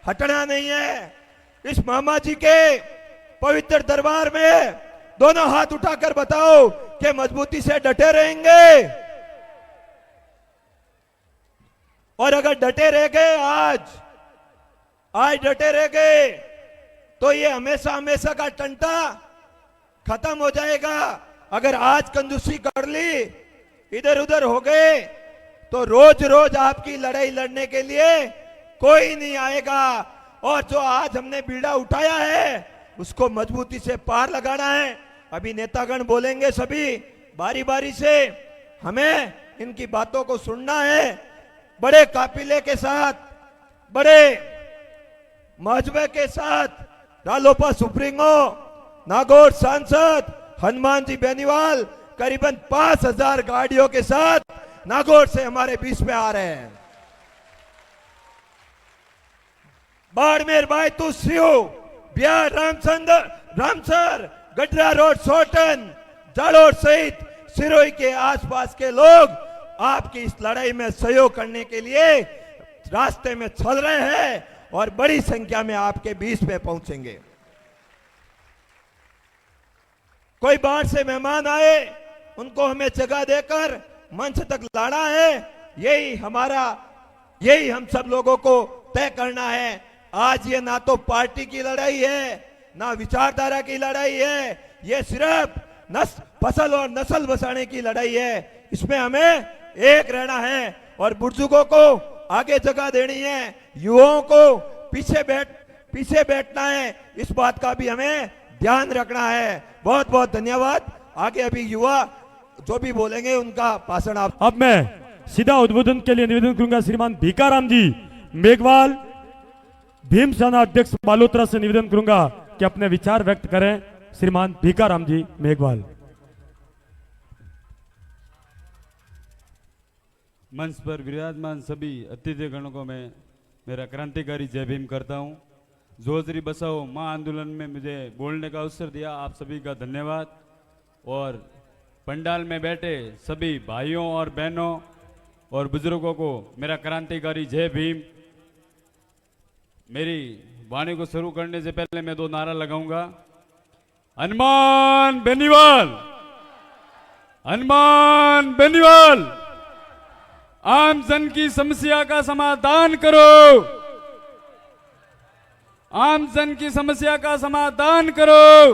हटना नहीं है। इस मामा जी के पवित्र दरबार में दोनों हाथ उठाकर बताओ कि मजबूती से डटे रहेंगे। और अगर डटे रह गए, आज डटे रह गए, तो ये हमेशा हमेशा का टंटा खत्म हो जाएगा। अगर आज कंजूसी कर ली, इधर उधर हो गए, तो रोज रोज आपकी लड़ाई लड़ने के लिए कोई नहीं आएगा। और जो आज हमने बीड़ा उठाया है उसको मजबूती से पार लगाना है। अभी नेतागण बोलेंगे, सभी बारी बारी से हमें इनकी बातों को सुनना है। बड़े काफिले के साथ, बड़े मजबे के साथ रालोपा सुप्रीमो, नागौर सांसद हनुमान जी बेनीवाल करीबन 5000 गाड़ियों के साथ नागौर से हमारे बीच में आ रहे हैं। बाड़मेर बायतू सियो, बिहार रामसर, गडरा रोड, सोटन, जालोर सहित सिरोही के आसपास के लोग आपकी इस लड़ाई में सहयोग करने के लिए रास्ते में चल रहे हैं और बड़ी संख्या में आपके बीच में पहुंचेंगे। कोई बाहर से मेहमान आए, उनको हमें जगह देकर मंच तक लाना है। यही हम सब लोगों को तय करना है। आज ये ना तो पार्टी की लड़ाई है, ना विचारधारा की लड़ाई है, ये सिर्फ फसल और नस्ल बसाने की लड़ाई है। इसमें हमें एक रहना है और बुजुर्गों को आगे जगह देनी है, युवाओं को पीछे बैठना है। इस बात का भी हमें ध्यान रखना है। बहुत बहुत धन्यवाद। आगे अभी युवा जो भी बोलेंगे उनका भाषण आप। अब मैं सीधा उद्बोधन के लिए निवेदन करूंगा श्रीमान भीकाराम जी मेघवाल, भीमसेना अध्यक्ष बालोतरा से निवेदन करूंगा कि अपने विचार व्यक्त करें। श्रीमान भीकाराम जी मेघवाल। मंच पर विराजमान सभी अतिथिगणों को मैं मेरा क्रांतिकारी जय भीम करता हूं। जोजरी बसाओ मां आंदोलन में मुझे बोलने का अवसर दिया, आप सभी का धन्यवाद। और पंडाल में बैठे सभी भाइयों और बहनों और बुजुर्गों को मेरा क्रांतिकारी जय भीम। मेरी वाणी को शुरू करने से पहले मैं 2 नारा लगाऊंगा। हनुमान बेनीवाल, हनुमान बेनीवाल, आम जन की समस्या का समाधान करो, आम जन की समस्या का समाधान करो।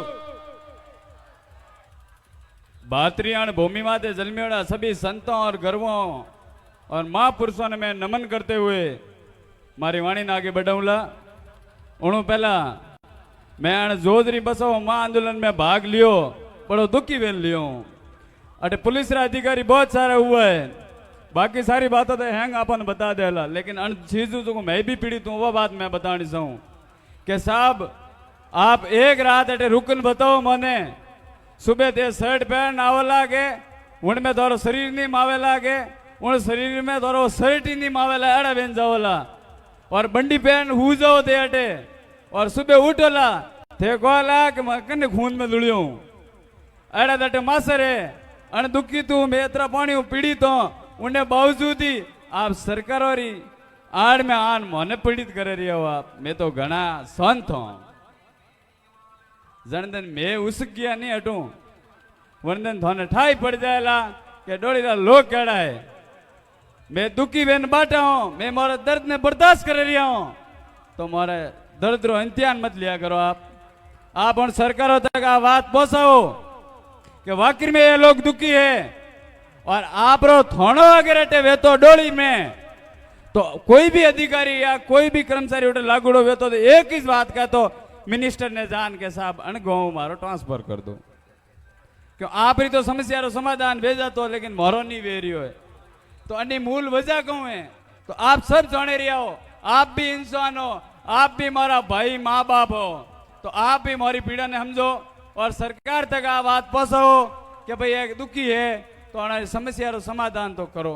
भातृयाण भूमि माते जन्मेड़ा सभी संतों और गर्वों और महापुरुषों ने मैं नमन करते हुए मारी वाणी ने आगे बढ़ाऊंगा। उन्हों पहला मैं जोधरी बसो मां आंदोलन में भाग लियो, बड़ो दुखी वेल लियो। अटे पुलिस रा अधिकारी बहुत सारा हुआ है, बाकी सारी बातों तो हैंग अपन बता देला, लेकिन अन चीजों को मैं भी पीड़ित हूँ, वो बात मैं बतानी चाहूँ कि साहब आप एक रात अटे रुकन बताओ मने। सुबह दे शर्ट पहन आवे लागे, उनमें थोड़ा शरीर नहीं मावे लागे, उन शरीर में थोड़ा शर्ट ही नहीं मावेला, एड़ा बेन जाओला और बंडी पहन हु जाओ दे अटे। और सुबह उठोला थे कोला कि कन्ने खून में दुड़ियो एड़ा दटे मासर है अन दुखी तू मैं इतना पानी पीड़ित हूँ, उन्हें बावजूद ही आप सरकार और आड़ में आन मोने पीड़ित करे रही हो आप। मैं तो घना संत हूँ, जनदन मैं उस किया नहीं हटू, वरदन थोने ठाई पड़ जाएला कि डोलीला लोग केड़ा है। मैं दुखी बेन बाटा हूँ, मैं मारा दर्द ने बर्दाश्त कर रही हूँ, तो मारे दर्द रो इम्तिहान मत लिया करो आप उन सरकारों तक आ बात पहुंचाओ कि वाकई में ये लोग दुखी है। और आप रो थोड़ो वगैरह वे तो डोली में तो कोई भी अधिकारी या कोई भी कर्मचारी उठे लागूड़ो वे तो एक ही बात का तो मिनिस्टर ने जान के साहब अनगो मारो ट्रांसफर कर दो, क्यों आप ही तो समस्या रो समाधान भेजा तो, लेकिन मोरो नहीं वे रही हो। तो अन्य मूल वजह कहूँ है तो आप सब जाने रही हो, आप भी इंसान हो, आप भी हमारा भाई माँ बाप हो, तो आप भी हमारी पीड़ा ने समझो और सरकार तक आ बात पहुंचाओ कि भाई एक दुखी है तो हमारी समस्या रो समाधान तो करो।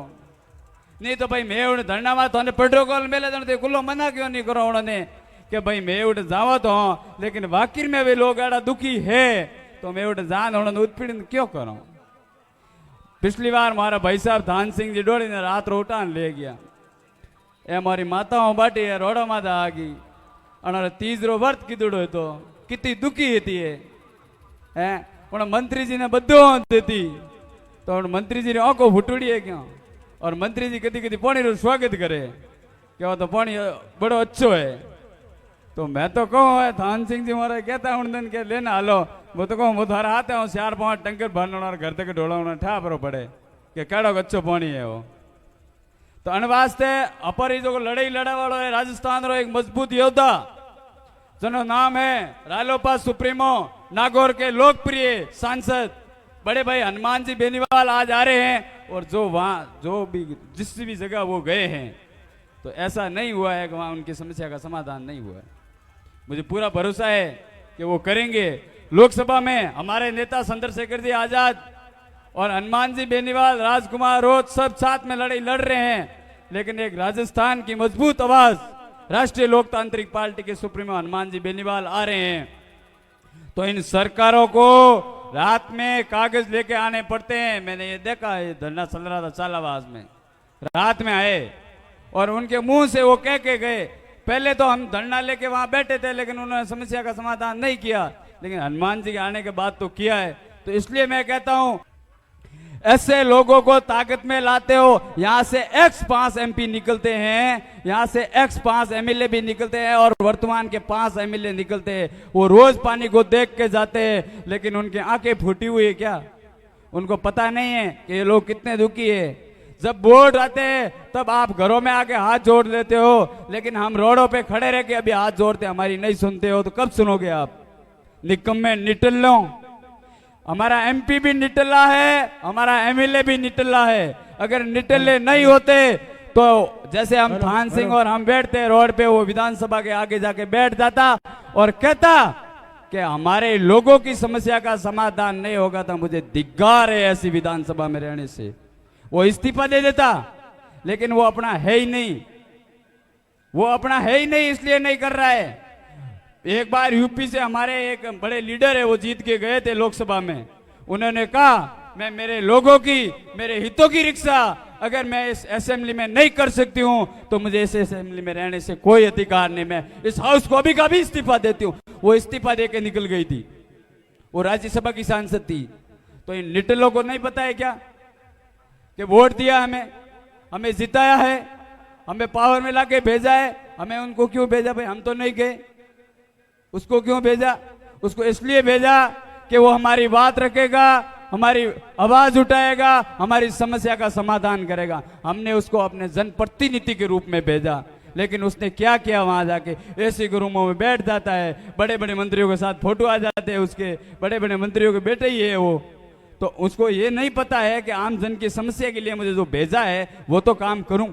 नहीं तो भाई मैं उन्हें धरना में तो प्रोटोकॉल मेले तो खुलो मना क्यों नहीं करो उन्होंने कि भाई मैं उठे जावा तो हूँ, लेकिन वाकिर में वे लोग एड़ा दुखी है तो मैं उठे जान उन्होंने उत्पीड़न क्यों करूं। पिछली बार हमारा भाई साहब धान सिंह जी डोड़ी ने रात रोटान ले गया, ए हमारी माताओं बाटी है रोड़ा माता आ गई और तीसरो व्रत कीधो तो कितनी दुखी थी है मंत्री जी ने बदो देती तो मंत्री जी ने आंखों फुटुड़ी है क्यों, और मंत्री जी कदी कदी पानी रो स्वागत करे क्या तो पानी बड़ो अच्छो है। तो मैं तो कहूँ है धान सिंह जी हमारा कहता हूँ दिन के लेना हालो, वो तो कहूँ वो थारा आते हूँ 4-5 टंकर भरना और घर तक ढोला ठापरो पड़े कि कड़ो अच्छो पानी है वो। तो अन वास्ते अपरी जो लड़ाई लड़ा वालो है राजस्थान रो एक मजबूत योद्धा जनो नाम है रालोपा सुप्रीमो नागौर के लोकप्रिय सांसद बड़े भाई हनुमान जी बेनीवाल आज आ रहे हैं, और जो वहां जो भी जिस भी जगह वो गए हैं तो ऐसा नहीं हुआ है कि वहां उनकी समस्या का समाधान नहीं हुआ है। मुझे पूरा भरोसा है कि वो करेंगे। लोकसभा में हमारे नेता चंद्रशेखर जी आजाद और हनुमान जी बेनीवाल राजकुमार रोज सब साथ में लड़ाई लड़ रहे हैं, लेकिन एक राजस्थान की मजबूत आवाज राष्ट्रीय लोकतांत्रिक पार्टी के सुप्रीमो हनुमान जी बेनीवाल आ रहे हैं। तो इन सरकारों को रात में कागज लेके आने पड़ते हैं। मैंने ये देखा, ये धरना चल रहा था चालावास में, रात में आए और उनके मुंह से वो कह के गए। पहले तो हम धरना लेके वहां बैठे थे लेकिन उन्होंने समस्या का समाधान नहीं किया, लेकिन हनुमान जी के आने के बाद तो किया है। तो इसलिए मैं कहता हूं ऐसे लोगों को ताकत में लाते हो। यहां से X5 MP निकलते हैं, यहां से X5 MLA भी निकलते हैं और वर्तमान के 5 MLA निकलते हैं। वो रोज पानी को देख के जाते हैं, लेकिन उनकी आंखें फूटी हुई है क्या? उनको पता नहीं है कि ये लोग कितने दुखी है। जब वोट आते हैं तब आप घरों में आके हाथ जोड़ लेते हो, लेकिन हम रोडों पे खड़े रह के अभी हाथ जोड़ते हमारी नहीं सुनते हो, तो कब सुनोगे आप? निकम्मे निटल्लो। हमारा MP भी निटल्ला है, हमारा MLA भी निटल्ला है। अगर निटल्ले नहीं होते तो जैसे हम धान सिंह और हम बैठते रोड पे, वो विधानसभा के आगे जाके बैठ जाता और कहता कि हमारे लोगों की समस्या का समाधान नहीं होगा तो मुझे धिक्कार है ऐसी विधानसभा में रहने से। वो इस्तीफा दे देता, लेकिन वो अपना है ही नहीं, वो अपना है ही नहीं, इसलिए नहीं कर रहा है। एक बार यूपी से हमारे एक बड़े लीडर है, वो जीत के गए थे लोकसभा में। उन्होंने कहा मैं मेरे लोगों की, मेरे हितों की रक्षा अगर मैं इस असेंबली में नहीं कर सकती हूं तो मुझे इस असेंबली में रहने से कोई अधिकार नहीं, मैं इस हाउस को अभी का भी इस्तीफा देती हूं। वो इस्तीफा दे के निकल गई थी, वो राज्यसभा की सांसद थी। तो इन निटलों को नहीं पता है क्या कि वोट दिया हमें जिताया है, हमें पावर में लाके भेजा है, हमें उनको क्यों भेजा? भाई हम तो नहीं गए, उसको क्यों भेजा? उसको इसलिए भेजा कि वो हमारी बात रखेगा, हमारी आवाज उठाएगा, हमारी समस्या का समाधान करेगा। हमने उसको अपने जनप्रतिनिधि के रूप में भेजा, लेकिन उसने क्या किया? वहां जाके एसी रूमों में बैठ जाता है, बड़े बड़े मंत्रियों के साथ फोटो आ जाते हैं उसके, बड़े बड़े मंत्रियों के बेटे ही है वो। तो उसको ये नहीं पता है कि आम जन की समस्या के लिए मुझे जो भेजा है वो तो काम करूं।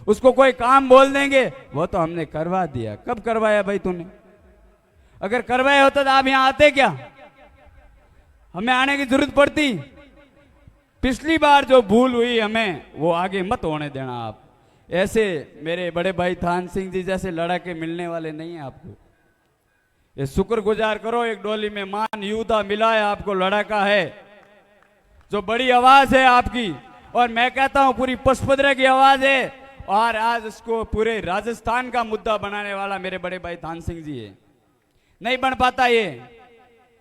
उसको कोई काम बोल देंगे, वो तो हमने करवा दिया। कब करवाया भाई तूने? अगर करवाया होता तो आप यहां आते क्या? हमें आने की जरूरत पड़ती? पिछली बार जो भूल हुई हमें, वो आगे मत होने देना आप। ऐसे मेरे बड़े भाई थान सिंह जी जैसे लड़ाके मिलने वाले नहीं है आपको। ये शुक्रगुजार करो, एक डोली में मान युद्धा मिला है आपको, लड़ाका है जो बड़ी आवाज है आपकी। और मैं कहता हूं पूरी पचपदरा की आवाज है, और आज उसको पूरे राजस्थान का मुद्दा बनाने वाला मेरे बड़े भाई थान सिंह जी है। नहीं बन पाता ये।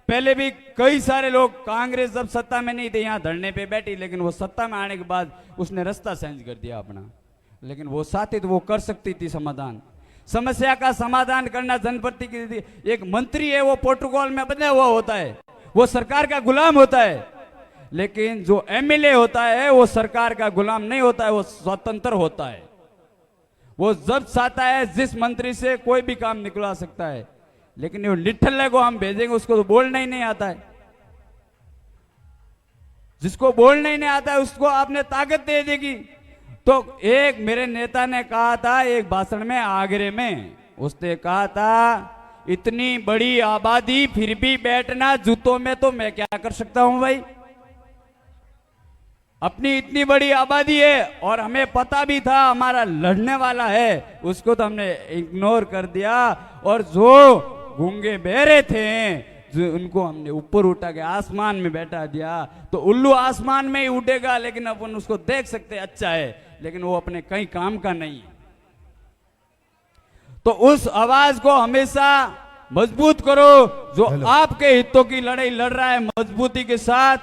पहले भी कई सारे लोग, कांग्रेस जब सत्ता में नहीं थे यहां धरने पे बैठी, लेकिन वो सत्ता में आने के बाद उसने रास्ता चेंज कर दिया अपना। लेकिन वो साथी तो वो कर सकती थी समाधान। समस्या का समाधान करना जनप्रतिनिधि, एक मंत्री है वो प्रोटोकॉल में बंधा हुआ होता है, वो सरकार का गुलाम होता है। लेकिन जो MLA होता है वो सरकार का गुलाम नहीं होता है, वो स्वतंत्र होता है। वो जब चाहता है जिस मंत्री से कोई भी काम निकलवा सकता है। लेकिन वो निठल्ले को हम भेजेंगे, उसको तो बोलना ही नहीं आता है। जिसको बोलना ही नहीं आता है उसको आपने ताकत दे देगी। तो एक मेरे नेता ने कहा था एक भाषण में आगरे में, उसने कहा था इतनी बड़ी आबादी फिर भी बैठना जूतों में, तो मैं क्या कर सकता हूं भाई? अपनी इतनी बड़ी आबादी है और हमें पता भी था हमारा लड़ने वाला है, उसको तो हमने इग्नोर कर दिया। और जो गूंगे बहरे थे जो उनको हमने ऊपर उठा के आसमान में बैठा दिया। तो उल्लू आसमान में ही उड़ेगा, लेकिन अपन उसको देख सकते अच्छा है, लेकिन वो अपने कहीं काम का नहीं है। तो उस आवाज को हमेशा मजबूत करो जो आपके हितों की लड़ाई लड़ रहा है मजबूती के साथ।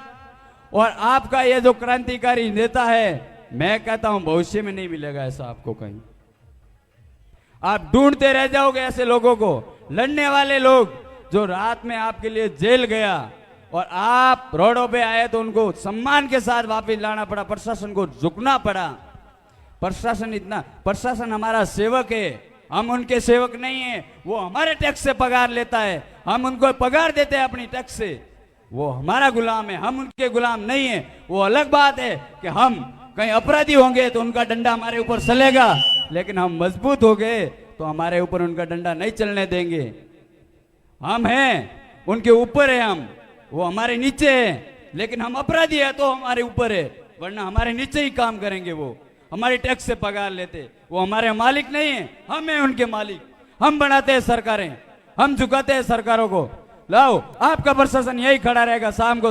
और आपका ये जो क्रांतिकारी नेता है, मैं कहता हूं भविष्य में नहीं मिलेगा ऐसा आपको कहीं। आप ढूंढते रह जाओगे ऐसे लोगों को, लड़ने वाले लोग जो रात में आपके लिए जेल गया और आप रोडों पे आए तो उनको सम्मान के साथ वापस लाना पड़ा, प्रशासन को झुकना पड़ा। प्रशासन हमारा सेवक है, हम उनके सेवक नहीं है। वो हमारे टैक्स से पगार लेता है, हम उनको पगार देते हैं अपनी टैक्स से। वो हमारा गुलाम है, हम उनके गुलाम नहीं है। वो अलग बात है कि हम कहीं अपराधी होंगे तो उनका डंडा हमारे ऊपर चलेगा, लेकिन हम मजबूत हो गए तो हमारे ऊपर उनका डंडा नहीं चलने देंगे। हम हैं उनके ऊपर है, हम वो हमारे नीचे है, लेकिन हम अपराधी है तो हमारे ऊपर है, वरना हमारे नीचे ही काम करेंगे। वो हमारे टैक्स से पगार लेते, वो हमारे मालिक नहीं है, हम हैं उनके मालिक। हम बनाते हैं सरकारें, हम झुकाते हैं सरकारों को। लाओ आपका प्रशासन यही खड़ा रहेगा, शाम को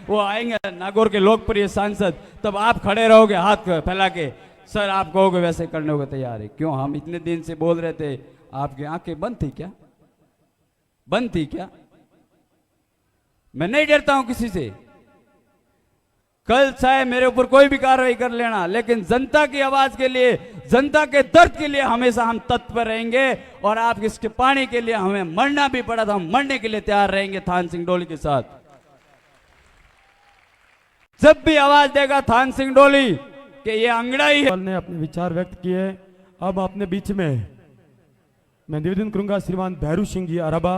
वो आएंगे नागौर के लोकप्रिय सांसद, तब आप खड़े रहोगे हाथ फैला के, सर आप कहोगे वैसे करने को तैयार है। क्यों? हम इतने दिन से बोल रहे थे, आपकी आंखें बंद थी क्या? बंद थी क्या? मैं नहीं डरता हूं किसी से। कल चाहे मेरे ऊपर कोई भी कार्रवाई कर लेना, लेकिन जनता की आवाज के लिए, जनता के दर्द के लिए हमेशा हम तत्पर रहेंगे। और आप इसके पानी के लिए हमें मरना भी पड़ा तो हम मरने के लिए तैयार रहेंगे थान सिंह डोली के साथ। जब भी आवाज देगा थान सिंह डोली कि ये अंगड़ाई है। ने अपने विचार व्यक्त किए। अब अपने बीच में मैं निवेदन करूंगा श्रीमान भैरू सिंह जी अराबा,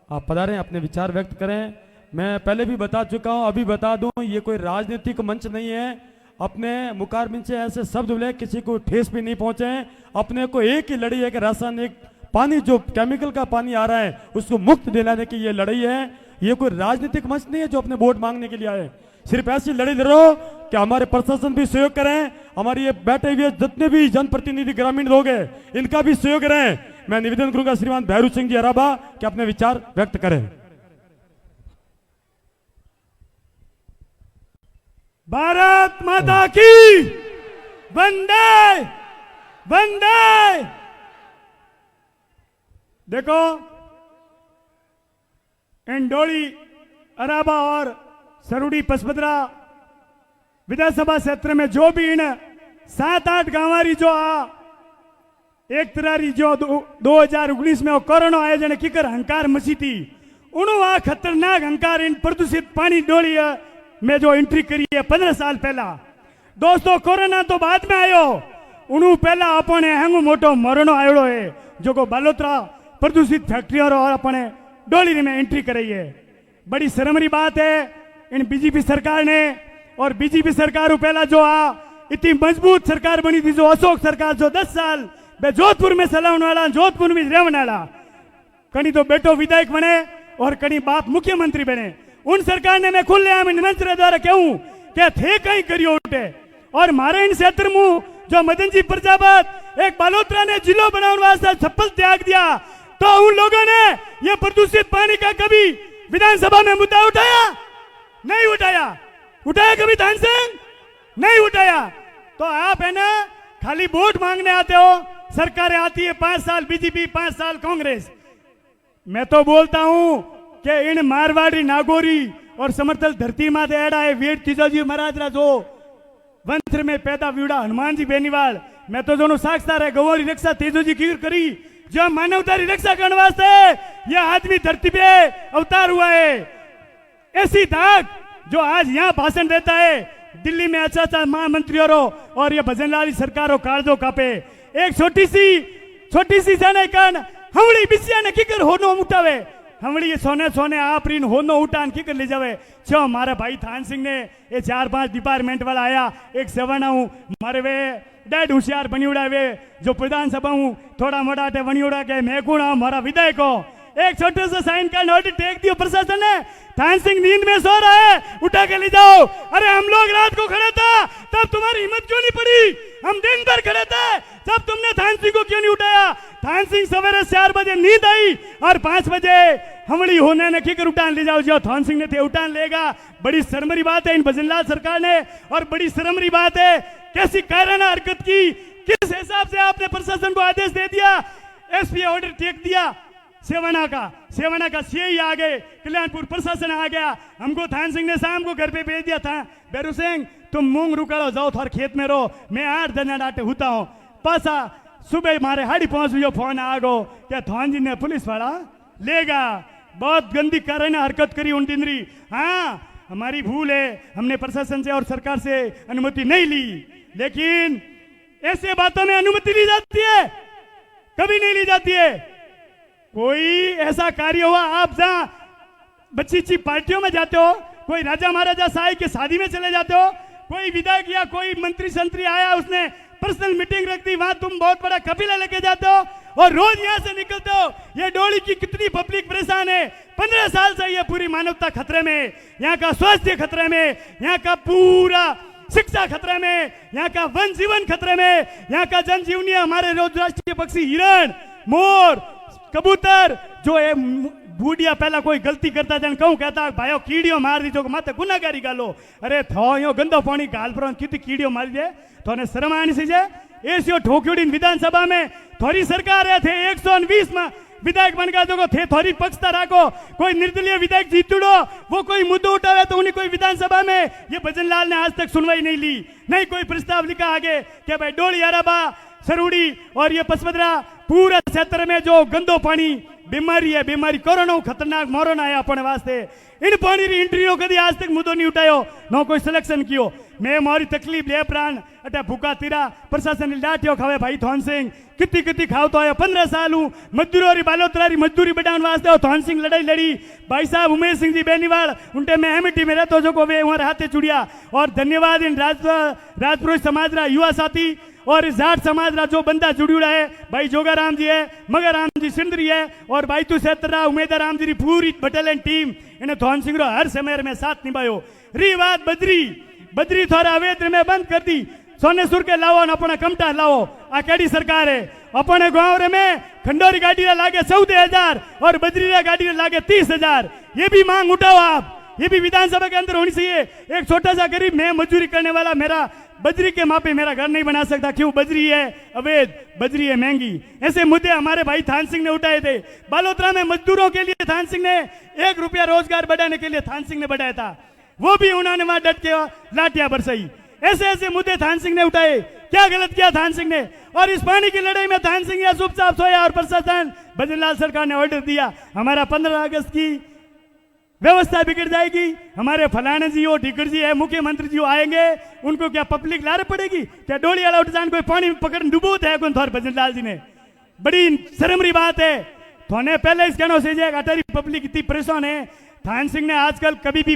आप पधारें, अपने विचार व्यक्त करें। मैं पहले भी बता चुका हूं, अभी बता दूं, ये कोई राजनीतिक मंच नहीं है। अपने मुखारबिन से ऐसे शब्द बोले किसी को ठेस भी नहीं पहुंचे। अपने को एक ही लड़ाई है कि रासायनिक पानी जो केमिकल का पानी आ रहा है उसको मुक्त दिलाने की ये लड़ाई है। ये कोई राजनीतिक मंच नहीं है जो अपने वोट मांगने के लिए आए। सिर्फ ऐसी लड़ाई लड़ो कि हमारे प्रशासन भी सहयोग करें, हमारे ये बैठे हुए जितने भी जनप्रतिनिधि ग्रामीण लोग हैं इनका भी सहयोग करें। मैं निवेदन करूंगा श्रीमान भैरू सिंह जी अराबा कि अपने विचार व्यक्त करें। भारत माता की वंदे वंदे। देखो, इंडोली अराबा और सरुड़ी पसपदरा विधानसभा क्षेत्र में जो भी इन 7-8 गांवारी जो आ एक तरारी जो 2019 में कोरोना आयोजन कीकर हंकार मची थी, उन्होंने आ खतरनाक हंकार इन प्रदूषित पानी डोली में जो एंट्री करी है 15 साल पहला। दोस्तों, कोरोना तो बाद में आयो, उन्होंने पहला अपने हेंगो मोटो मरणो आयो है जो को बालोतरा प्रदूषित फैक्ट्रियों और अपने डोली में एंट्री कराई है। बड़ी शर्मरी बात है इन बीजेपी सरकार ने। और बीजेपी सरकार पहला जो आ इतनी मजबूत सरकार बनी थी, जो अशोक सरकार जो 10 साल जोधपुर में चलाने वाला, जोधपुर में रहने वाला, कहीं तो बेटो विधायक बने और कहीं बाप मुख्यमंत्री बने। उन सरकार ने मैं खुलेआम मंच द्वारा कहूं क्या थे कहीं करियो उठे। और मारे इन क्षेत्र में जो मदन जी प्रजापत एक बालोतरा ने जिलो बनाने वास्ते चप्पल त्याग दिया, तो उन लोगों ने यह प्रदूषित पानी का कभी विधानसभा में मुद्दा उठाया? नहीं उठाया। उठाया कभी थान सिंह? नहीं उठाया। तो आप है ना खाली वोट मांगने आते हो, सरकारें आती है 5 साल बीजेपी 5 साल कांग्रेस। मैं तो बोलता हूं कि इन मारवाड़ी नागौरी और समर्थल धरती माते एड़ा है वीर तीजोजी महाराज रा जो वंश में पैदा विड़ा हनुमान जी बेनीवाल। मैं तो दोनों साक्षात है गौरी रक्षा तेजोजी की करी जो मानवतारी रक्षा करने वास्ते यह आदमी धरती पे अवतार हुआ है। ऐसी धाक जो आज यहाँ भाषण देता है दिल्ली में अच्छा महामंत्री और ये भजनलाल सरकारों कागजों कापे। एक छोटी सी जाने कारण हमड़ी बिसिया ने किकर होनो उठावे, हमड़ी सोने सोने आप रीन होनो उठान किकर ले जावे। छो हमारा भाई थान सिंह ने ये 4-5 डिपार्टमेंट वाला आया, एक सवर्ण हूँ मारे वे डैड होशियार बनी उड़ा वे जो विधानसभा हूँ थोड़ा मोड़ा बनी उड़ा के मैं कौन हूँ, हमारा विधायक हो। एक छोटे से साइन का नोट टेक दियो प्रशासन ने थान सिंह नींद में सो रहा है, उठा के ले जाओ। अरे हम लोग रात को खड़े था तब तुम्हारी हिम्मत क्यों नहीं पड़ी? हम दिन भर खड़े थे तब तुमने थान सिंह को क्यों नहीं उठाया? थान सिंह सवेरे 4 बजे नींद आई और 5 बजे हमड़ी होने ने की कर उठान ले जाओ। जो थान सिंह ने थे उठान लेगा। बड़ी शर्मरी बात है इन भजनलाल सरकार ने, और बड़ी शर्मरी बात है कैसी कायराना हरकत की। किस हिसाब से आपने प्रशासन को आदेश दे दिया, एसपी ऑर्डर टेक दिया सेवाना का सीआई आ गए, कल्याणपुर प्रशासन आ गया। हमको थान सिंह ने शाम को घर पे भेज दिया था, बैरू सिंह तुम मूंग रुकालो, जाओ थोड़ा खेत में रहो, मैं 8 दिन डाटे होता हूँ। पासा सुबह मारे 5:30 बजे फोन आ गो क्या थान जी ने पुलिस वाला लेगा। बहुत गंदी कारण हरकत करी उन दिन री। हाँ हमारी भूल है, हमने प्रशासन से और सरकार से अनुमति नहीं ली, लेकिन ऐसे बातों में अनुमति ली जाती है? कभी नहीं ली जाती है। कोई ऐसा कार्य हुआ, आप जहां बच्ची पार्टियों में जाते हो, कोई राजा महाराजा शाही की शादी में चले जाते हो, कोई विधायक या कोई मंत्री संतरी आया उसने पर्सनल मीटिंग रख दी, वहां तुम बहुत बड़ा कपिला लेके जाते हो और रोज यहां से निकलते हो। ये डोली की कितनी पब्लिक परेशान है। 15 साल से ये पूरी मानवता खतरे में, यहाँ का स्वास्थ्य खतरे में, यहाँ का पूरा शिक्षा खतरे में, यहाँ का वन जीवन खतरे में, यहाँ का जनजीवनी, हमारे रोज राष्ट्रीय पक्षी हिरण, मोर, कबूतर जो है बूढ़िया पहला कोई गलती करता जन कहूं कहता भाइयों कीड़ियों मार दी जो माते गुनागारी गालो। अरे थो यो गंदो पानी गाल पर कितनी कीड़ियों मारी दे तो शर्म आनी सी ऐसी ठोक्योड़ी विधानसभा में थोड़ी सरकार है थे 120 में विधायक बनकर जो थे थोड़ी पक्षता राखो। कोई निर्दलीय विधायक जीतुड़ो वो कोई मुद्दो उठावे तो उन्हें कोई विधानसभा में ये भजनलाल ने आज तक सुनवाई नहीं ली, नहीं कोई प्रस्ताव लिखा आगे कि भाई डोली अराबा सरूड़ी और ये पचपदरा पूरा क्षेत्र में जो गंदो पानी बीमारी है, बीमारी कोरोना खतरनाक मोरोना है अपने वास्ते, इन पानी री इंटरव्यू कभी आज तक मुद्दो नहीं उठायो, नो कोई सिलेक्शन कियो। मैं मारी तकलीफ ले प्राण अटे भूखा तीरा प्रशासन डांटियो खावे भाई थान सिंह कितनी कितनी खाओ तो आया 15 साल हूँ मजदूरी बालोतरा मजदूरी बढ़ाने वास्ते और थान सिंह लड़ाई लड़ी। भाई साहब उमेश सिंह जी बेनीवाल उनटे मैं एमिटी में रहता जो को वे वहाँ हाथे चुड़िया। और धन्यवाद इन राजपुरोहित समाज रा युवा साथी और इस जाट समाज रा जो बंदा जुड़ूड़ा है, भाई जोगाराम जी है, मगराम जी सिंधरी है और भाई तू सेतरा उमेदराम जी पूरी बटालियन टीम इन्हें थान सिंह रो हर समय में साथ निभायो। री बात बद्री थोड़ा अवैध में बंद कर दी, सोनेसुर के लाओ न अपना कमटा लाओ। आ केड़ी सरकार है? अपने गांव में खंडोरी गाड़ी लागे 14,000 और बद्री गाड़ी लागे 30,000। ये भी मांग उठाओ आप, ये भी विधानसभा के अंदर होनी चाहिए। एक छोटा सा गरीब मैं मजदूरी करने वाला मेरा बजरी के मापे मेरा घर नहीं बना सकता, क्यों? बजरी है अवैध, बजरी है महंगी। ऐसे मुद्दे हमारे भाई थान सिंह ने उठाए थे। बालोतरा में मजदूरों के लिए थान सिंह ने 1 रुपया रोजगार बढ़ाने के लिए थान सिंह ने बढ़ाया था, वो भी उन्होंने वहां डट के लाठियां बरसाई। ऐसे ऐसे मुद्दे थान सिंह ने उठाए। क्या गलत किया थान सिंह ने? और इस पानी की लड़ाई में थान सिंह या चुपचाप सोया और प्रशासन भजनलाल सरकार ने ऑर्डर दिया हमारा 15 अगस्त की व्यवस्था बिगड़ जाएगी। हमारे फलाने जी हो, ढिकर जी है, मुख्यमंत्री जी आएंगे, उनको क्या पब्लिक लारे पड़ेगी? क्या डोली वाला उठान कोई पानी पकड़ डुबोत है कौन? थोर भजनलाल जी ने बड़ी शर्मरी बात है। थोने पहले इस कहने से अटारी पब्लिक इतनी परेशान है। थान सिंह ने आजकल कभी भी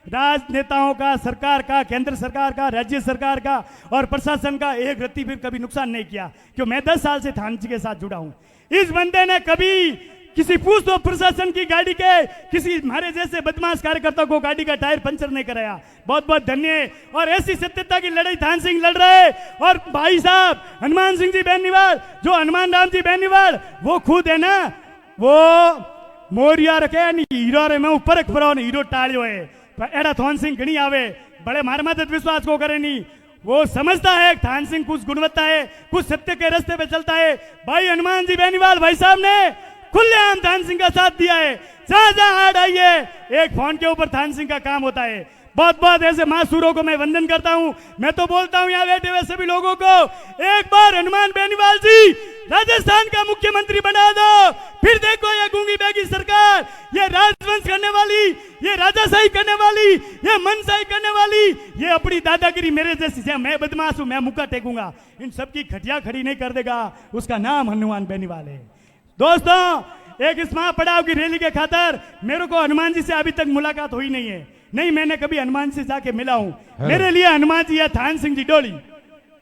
राजनेताओं का, सरकार का, केंद्र सरकार का, राज्य सरकार का और प्रशासन का एक रत्ती भी कभी नुकसान नहीं किया, क्यों? मैं 10 साल से थान जी के साथ जुड़ा हूं। इस बंदे ने कभी किसी पूछ तो प्रशासन की गाड़ी के किसी हमारे जैसे बदमाश कार्यकर्ता को गाड़ी का टायर पंचर नहीं कराया। बहुत बहुत धन्य। और ऐसी सत्यता की लड़ाई थान सिंह लड़ रहे। और भाई साहब हनुमान सिंह जी बेनीवाल, जो हनुमान राम जी बेनीवाल, वो खुद है ना, वो मोरिया रखे हीरो रे मैं ऊपर हीरो टाड़ियो है। एड़ा थान सिंह घनी आवे, बड़े मार मदद विश्वास को करे नहीं। वो समझता है थान सिंह कुछ गुणवत्ता है, कुछ सत्य के रास्ते पे चलता है। भाई हनुमान जी बेनीवाल भाई साहब ने खुलेआम थान सिंह का साथ दिया है। जहां जहां हार्ड आई है एक फोन के ऊपर थान सिंह का काम होता है। बहुत बहुत ऐसे महासूरों को मैं वंदन करता हूं। मैं तो बोलता हूं यहाँ बैठे हुए सभी लोगों को, एक बार हनुमान बेनीवाल जी राजस्थान का मुख्यमंत्री बना दो, फिर देखो ये गूंगी बैगी सरकार, ये राजवंश करने वाली, ये राजाशाही करने वाली, ये मनसाही करने वाली, ये अपनी दादागिरी मेरे जैसी, मैं बदमाश हूं, मैं मुक्का टेकूंगा, इन सबकी खटिया खड़ी नहीं कर देगा। उसका नाम हनुमान बेनीवाल है। दोस्तों एक इस महापड़ाव की रैली के खातर मेरे को हनुमान जी से अभी तक मुलाकात हुई नहीं है, नहीं मैंने कभी हनुमान से जाके मिला हूं। मेरे लिए हनुमान जी है थान सिंह जी डोली।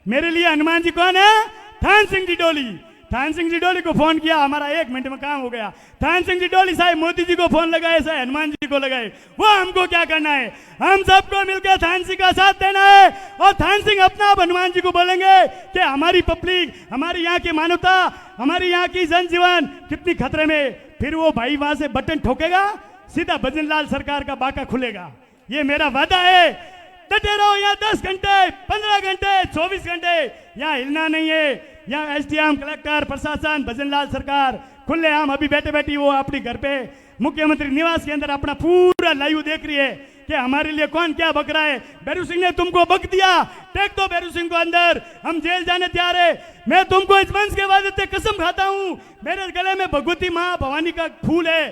मेरे लिए हनुमान जी कौन है? थान सिंह जी डोली। थान सिंह जी डोली को फोन किया, हमारा 1 मिनट में काम हो गया। थान सिंह जी डोली साहब मोदी जी को फोन लगाए, साहब हनुमान जी को लगाए, वो हमको क्या करना है? हम सबको मिलकर थान सिंह का साथ देना है और थान सिंह अपना आप हनुमान जी को बोलेंगे कि हमारी पब्लिक, हमारी यहाँ की मानवता, हमारी यहाँ की जनजीवन कितनी खतरे में। फिर वो भाई वहां से बटन ठोकेगा, सीधा भजनलाल सरकार का बाका खुलेगा। ये मेरा वादा है। डटे रहो यहाँ 10 घंटे, 15 घंटे, 24 घंटे, यहाँ हिलना नहीं है। यहाँ एसडीएम, कलेक्टर, प्रशासन, भजनलाल सरकार खुलेआम अभी बैठे बैठी वो अपनी घर पे मुख्यमंत्री निवास के अंदर अपना पूरा लाइव देख रही है कि हमारे लिए कौन क्या बक रहा है। बैरू सिंह ने तुमको बक दिया, टेक दो बैरू सिंह को अंदर, हम जेल जाने तैयार है। मैं तुमको इस मंच के वादे कसम खाता हूं, मेरे गले में भगवती माँ भवानी का फूल है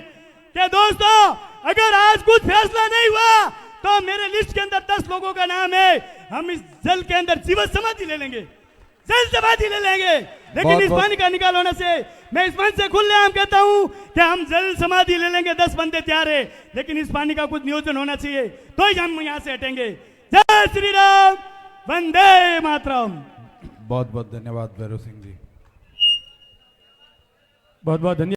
कि दोस्तों अगर आज कुछ फैसला नहीं हुआ तो मेरे लिस्ट के अंदर 10 लोगों का नाम है। हम इस जल के अंदर जीवन समाधि ले लेंगे, जल समाधि ले लेंगे। लेकिन इस पानी का निकाल होने से मैं इस मंच से खुलेआम कहता हूं कि हम जल समाधि ले लेंगे, 10 बंदे तैयार है, लेकिन इस पानी का कुछ नियोजन होना चाहिए तो ही हम यहां से हटेंगे। जय श्री राम, वंदे मातरम। बहुत बहुत धन्यवाद भैरू सिंह जी। बहुत बहुत धन्यवाद।